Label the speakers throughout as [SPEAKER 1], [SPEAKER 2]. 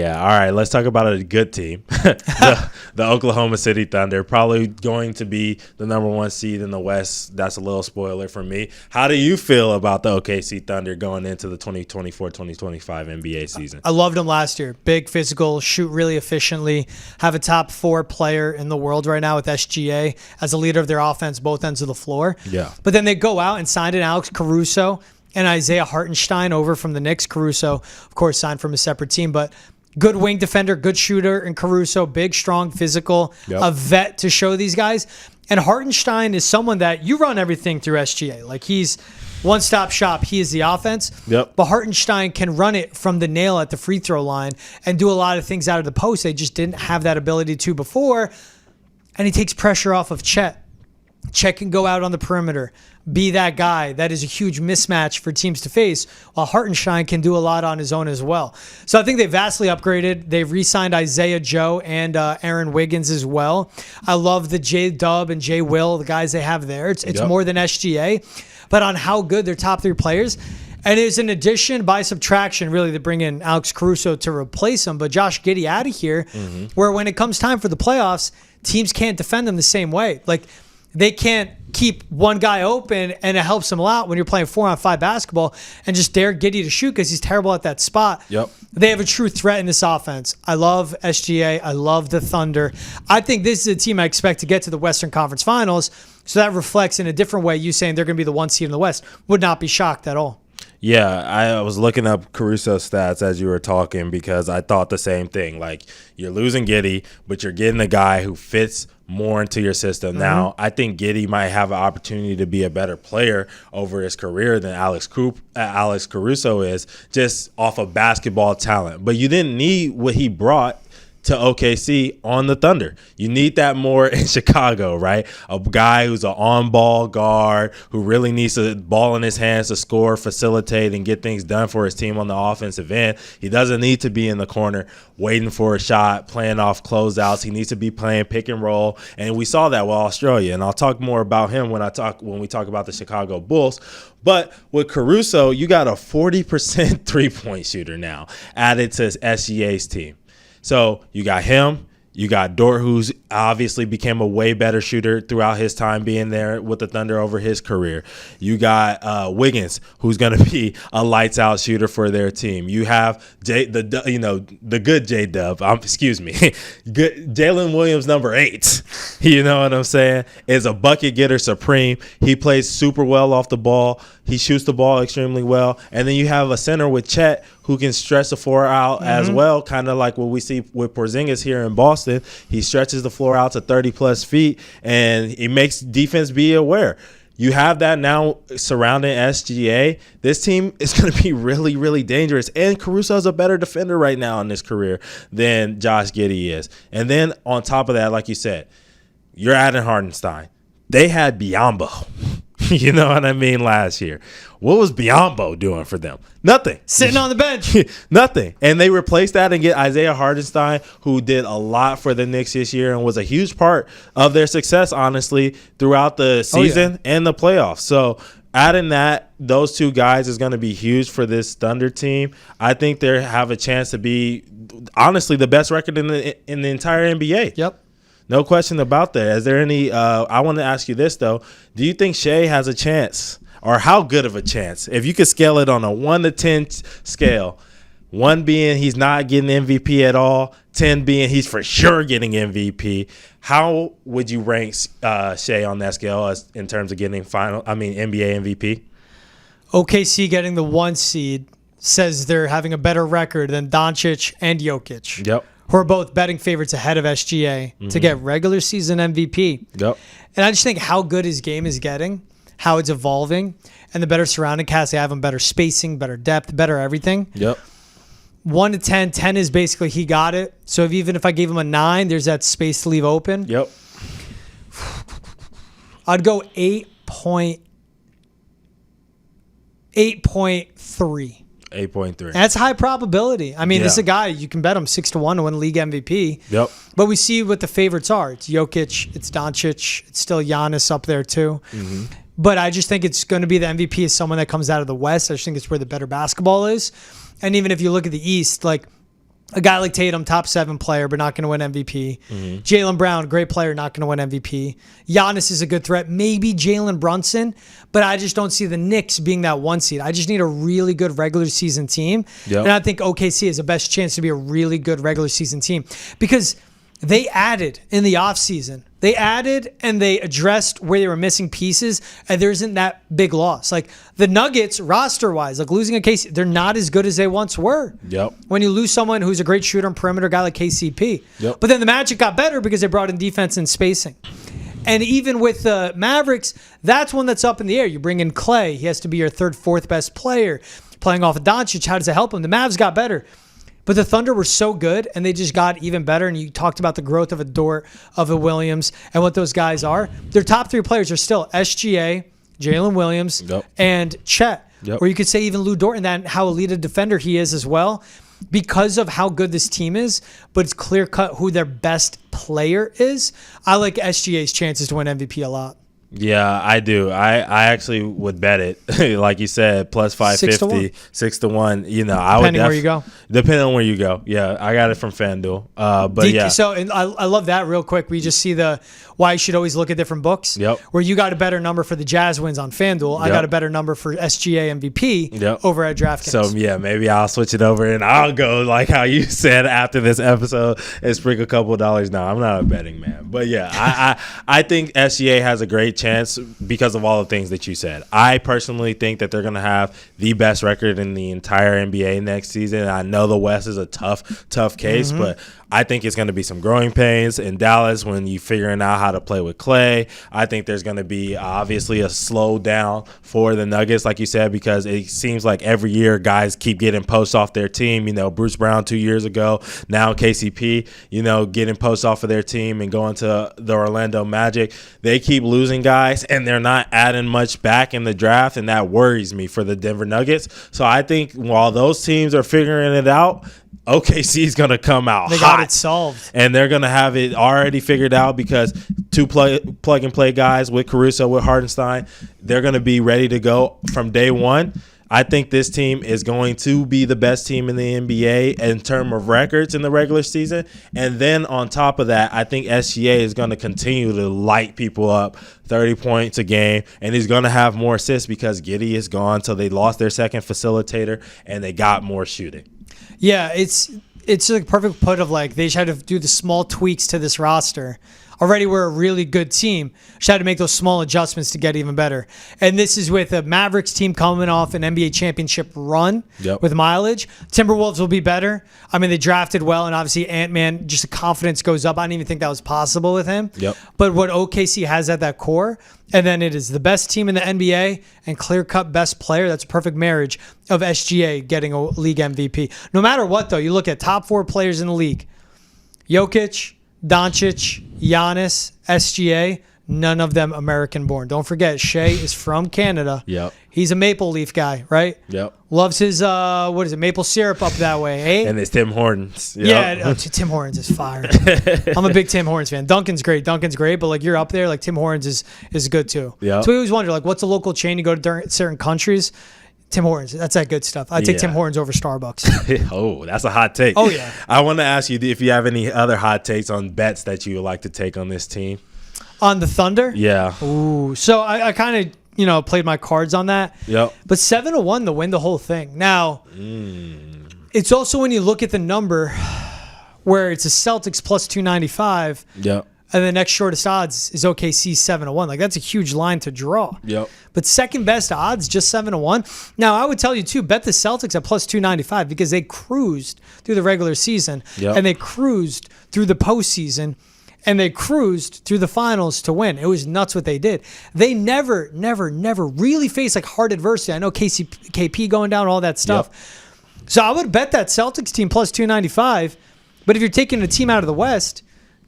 [SPEAKER 1] Yeah. All right. Let's talk about a good team. the Oklahoma City Thunder, probably going to be the number 1 seed in the West. That's a little spoiler for me. How do you feel about the OKC Thunder going into the 2024-2025 NBA season?
[SPEAKER 2] I loved them last year. Big, physical, shoot really efficiently, have a top 4 player in the world right now with SGA as a leader of their offense, both ends of the floor.
[SPEAKER 1] Yeah.
[SPEAKER 2] But then they go out and signed an Alex Caruso and Isaiah Hartenstein over from the Knicks. Caruso, of course, signed from a separate team, but good wing defender, good shooter, and Caruso, big, strong, physical, a vet to show these guys. And Hartenstein is someone that you run everything through SGA. Like, he's one-stop shop. He is the offense.
[SPEAKER 1] Yep.
[SPEAKER 2] But Hartenstein can run it from the nail at the free throw line and do a lot of things out of the post. They just didn't have that ability to before. And he takes pressure off of Chet. Chet can go out on the perimeter, be that guy. That is a huge mismatch for teams to face, while Hartenstein can do a lot on his own as well. So I think they vastly upgraded. They've re-signed Isaiah Joe and Aaron Wiggins as well. I love the J-Dub and J-Will, the guys they have there. It's more than SGA, but on how good their top 3 players. And it's an addition by subtraction, really, to bring in Alex Caruso to replace him. But Josh Giddey out of here, where when it comes time for the playoffs, teams can't defend them the same way. Like, they can't keep one guy open, and it helps them a lot when you're playing 4-on-5 basketball and just dare Giddey to shoot because he's terrible at that spot.
[SPEAKER 1] Yep.
[SPEAKER 2] They have a true threat in this offense. I love SGA. I love the Thunder. I think this is a team I expect to get to the Western Conference Finals, so that reflects in a different way. You saying they're going to be the 1 seed in the West would not be shocked at all.
[SPEAKER 1] Yeah, I was looking up Caruso's stats as you were talking because I thought the same thing. Like, you're losing Giddey, but you're getting a guy who fits more into your system. Now, I think Giddey might have an opportunity to be a better player over his career than Alex Caruso is, just off of basketball talent. But you didn't need what he brought to OKC on the Thunder. You need that more in Chicago, right? A guy who's an on-ball guard who really needs a ball in his hands to score, facilitate, and get things done for his team on the offensive end. He doesn't need to be in the corner waiting for a shot, playing off closeouts. He needs to be playing pick and roll, and we saw that with Australia. And I'll talk more about him when we talk about the Chicago Bulls. But with Caruso, you got a 40% three-point shooter now added to SGA's team. So you got him, you got Dort, who's obviously became a way better shooter throughout his time being there with the Thunder over his career. You got Wiggins, who's going to be a lights out shooter for their team. You have the good J-Dub. Excuse me, good Jalen Williams, number 8. You know what I'm saying? Is a bucket getter supreme. He plays super well off the ball. He shoots the ball extremely well. And then you have a center with Chet who can stretch the floor out as well, kind of like what we see with Porzingis here in Boston. He stretches the floor out to 30-plus feet, and he makes defense be aware. You have that now surrounding SGA. This team is going to be really, really dangerous. And Caruso's a better defender right now in his career than Josh Giddey is. And then on top of that, like you said, you're adding Hartenstein. They had Biyombo. You know what I mean? Last year. What was Biyombo doing for them? Nothing.
[SPEAKER 2] Sitting on the bench.
[SPEAKER 1] Nothing. And they replaced that and get Isaiah Hartenstein, who did a lot for the Knicks this year and was a huge part of their success, honestly, throughout the season and the playoffs. So adding those 2 guys is going to be huge for this Thunder team. I think they have a chance to be, honestly, the best record in the entire NBA.
[SPEAKER 2] Yep.
[SPEAKER 1] No question about that. Is there any I want to ask you this, though. Do you think Shai has a chance, or how good of a chance? If you could scale it on a 1 to 10 scale, 1 being he's not getting MVP at all, 10 being he's for sure getting MVP, how would you rank Shai on that scale in terms of getting NBA MVP?
[SPEAKER 2] OKC getting the 1 seed says they're having a better record than Doncic and Jokic.
[SPEAKER 1] Yep.
[SPEAKER 2] Who are both betting favorites ahead of SGA to get regular season MVP.
[SPEAKER 1] Yep.
[SPEAKER 2] And I just think how good his game is getting, how it's evolving, and the better surrounding cast they have him, better spacing, better depth, better everything.
[SPEAKER 1] Yep.
[SPEAKER 2] 1 to 10, 10 is basically he got it. So even if I gave him a 9, there's that space to leave open.
[SPEAKER 1] Yep.
[SPEAKER 2] I'd go 8.3.
[SPEAKER 1] 8.3.
[SPEAKER 2] That's high probability. I mean, this is a guy, you can bet him 6-1 to win league MVP.
[SPEAKER 1] Yep.
[SPEAKER 2] But we see what the favorites are. It's Jokic, it's Doncic, it's still Giannis up there too. But I just think it's going to be the MVP is someone that comes out of the West. I just think it's where the better basketball is. And even if you look at the East, like A guy like Tatum, top 7 player, but not going to win MVP. Jaylen Brown, great player, not going to win MVP. Giannis is a good threat. Maybe Jalen Brunson, but I just don't see the Knicks being that 1 seed. I just need a really good regular season team. And I think OKC has the best chance to be a really good regular season team because they added in the offseason. They added and they addressed where they were missing pieces, and there isn't that big loss. Like the Nuggets, roster-wise, like losing a KCP, they're not as good as they once were. When you lose someone who's a great shooter and perimeter guy like KCP. But then the Magic got better because they brought in defense and spacing. And even with the Mavericks, that's one that's up in the air. You bring in Clay. He has to be your 3rd, 4th best player. Playing off of Doncic, how does it help him? The Mavs got better. But the Thunder were so good, and they just got even better. And you talked about the growth of a Dort, of a Williams, and what those guys are. Their top 3 players are still SGA, Jalen Williams, and Chet. Or you could say even Lou Dort, and that how elite a defender he is as well, because of how good this team is. But it's clear cut who their best player is. I like SGA's chances to win MVP a lot.
[SPEAKER 1] Yeah, I do. I actually would bet it, like you said, plus 550, 6-1. You know, I would
[SPEAKER 2] depending where you go.
[SPEAKER 1] Depending on where you go. Yeah, I got it from FanDuel. But yeah.
[SPEAKER 2] So and I love that real quick. We just see the why you should always look at different books. Where you got a better number for the Jazz wins on FanDuel. I got a better number for SGA MVP over at DraftKings.
[SPEAKER 1] So yeah, maybe I'll switch it over and I'll go like how you said after this episode and sprinkle a couple of dollars. No, I'm not a betting man, but yeah, I think SGA has a great chance because of all the things that you said. I personally think that they're going to have the best record in the entire NBA next season. I know the West is a tough case, but I think it's going to be some growing pains in Dallas when you figuring out how to play with Clay. I think there's going to be obviously a slowdown for the Nuggets, like you said, because it seems like every year guys keep getting posts off their team. You know, Bruce Brown 2 years ago, now KCP, you know, getting posts off of their team and going to the Orlando Magic. They keep losing guys, and they're not adding much back in the draft, and that worries me for the Denver Nuggets. So I think while those teams are figuring it out, OKC is going to come out
[SPEAKER 2] They
[SPEAKER 1] hot.
[SPEAKER 2] got it solved.
[SPEAKER 1] And they're going to have it already figured out because 2 plug-and-play guys with Caruso, with Hartenstein, they're going to be ready to go from day one. I think this team is going to be the best team in the NBA in terms of records in the regular season. And then on top of that, I think SGA is going to continue to light people up, 30 points a game, and he's going to have more assists because Giddey is gone, so they lost their second facilitator, and they got more shooting.
[SPEAKER 2] Yeah, it's like perfect put of like they just had to do the small tweaks to this roster. Already we're a really good team. Just had to make those small adjustments to get even better. And this is with a Mavericks team coming off an NBA championship run with mileage. Timberwolves will be better. I mean, they drafted well, and obviously Ant-Man, just the confidence goes up. I didn't even think that was possible with him. But what OKC has at that core, and then it is the best team in the NBA and clear-cut best player. That's a perfect marriage of SGA getting a league MVP. No matter what, though, you look at top 4 players in the league. Jokic, Doncic, Giannis, SGA, none of them American-born. Don't forget, Shai is from Canada. He's a Maple Leaf guy, right? Loves his, maple syrup up that way, eh?
[SPEAKER 1] And it's Tim Hortons.
[SPEAKER 2] Yeah, Tim Hortons is fire. I'm a big Tim Hortons fan. Dunkin's great, but like you're up there, like Tim Hortons is good too. So we always wonder, like, what's a local chain you go to certain countries? Tim Hortons. That's that good stuff. I take Tim Hortons over Starbucks.
[SPEAKER 1] Oh, that's a hot take.
[SPEAKER 2] Oh, yeah.
[SPEAKER 1] I want to ask you if you have any other hot takes on bets that you would like to take on this team.
[SPEAKER 2] On the Thunder?
[SPEAKER 1] Yeah.
[SPEAKER 2] Ooh. So I kind of, played my cards on that. But 7-1 to win the whole thing. Now, it's also when you look at the number where it's a Celtics plus 295. And the next shortest odds is OKC 7-1. Like, that's a huge line to draw. But second best odds, just 7-1. Now, I would tell you, too, bet the Celtics at plus 295 because they cruised through the regular season. And they cruised through the postseason. And they cruised through the finals to win. It was nuts what they did. They never really faced, like, hard adversity. I know KP going down, all that stuff. So I would bet that Celtics team plus 295. But if you're taking a team out of the West,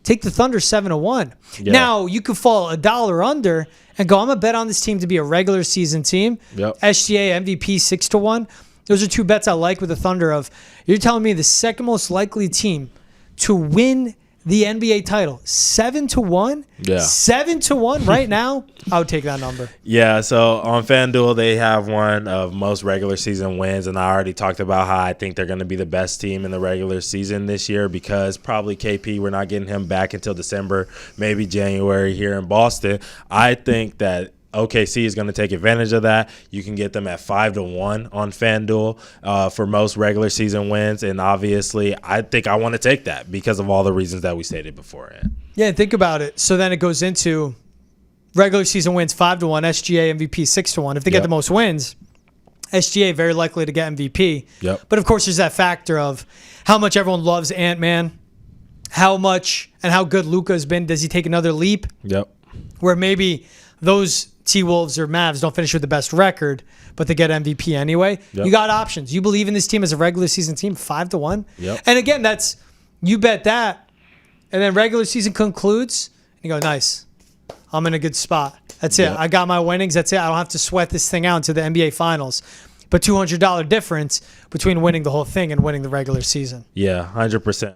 [SPEAKER 2] take the Thunder 7-1. Now, you could fall $1 under and go, I'm going to bet on this team to be a regular season team. SGA MVP 6-1. Those are 2 bets I like with the Thunder of, you're telling me the second most likely team to win the NBA title. 7-1?
[SPEAKER 1] Yeah.
[SPEAKER 2] 7-1 right now? I would take that number.
[SPEAKER 1] Yeah, so on FanDuel, they have one of most regular season wins, and I already talked about how I think they're going to be the best team in the regular season this year because probably KP, we're not getting him back until December, maybe January here in Boston. I think that OKC is going to take advantage of that. You can get them at 5-1 on FanDuel for most regular season wins, and obviously, I think I want to take that because of all the reasons that we stated beforehand.
[SPEAKER 2] Yeah, think about it. So then it goes into regular season wins 5-1, SGA MVP 6-1. If they get the most wins, SGA very likely to get MVP.
[SPEAKER 1] Yep.
[SPEAKER 2] But of course, there's that factor of how much everyone loves Ant-Man, how much and how good Luka has been. Does he take another leap?
[SPEAKER 1] Yep.
[SPEAKER 2] Where maybe those T-Wolves or Mavs don't finish with the best record, but they get MVP anyway.
[SPEAKER 1] Yep.
[SPEAKER 2] You got options. You believe in this team as a regular season team, 5-1.
[SPEAKER 1] Yep.
[SPEAKER 2] And again, that's you bet that, and then regular season concludes, and you go, nice. I'm in a good spot. That's it.
[SPEAKER 1] Yep.
[SPEAKER 2] I got my winnings. That's it. I don't have to sweat this thing out into the NBA Finals. But $200 difference between winning the whole thing and winning the regular season.
[SPEAKER 1] Yeah, 100%.